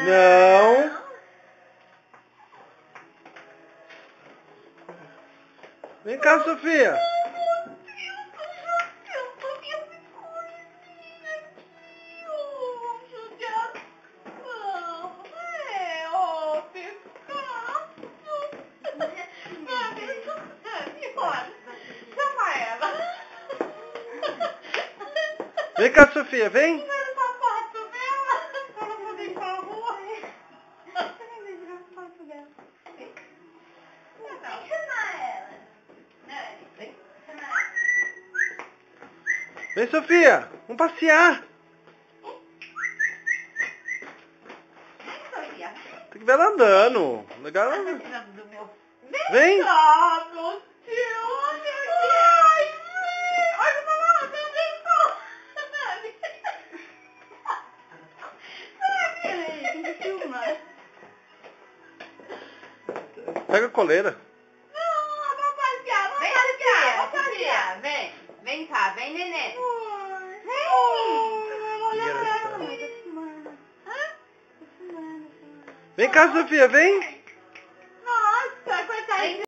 Não. Vem cá, Sofia. Vem cá, Sofia, vem. Vem, Sofia, vamos passear. Tem que ver ela andando. Legal. Vem. Pega a coleira. Não, vamos passear, vem passear, vamos passear. Vem cá, vem, neném. Vem. Vem cá, Sofia, vem.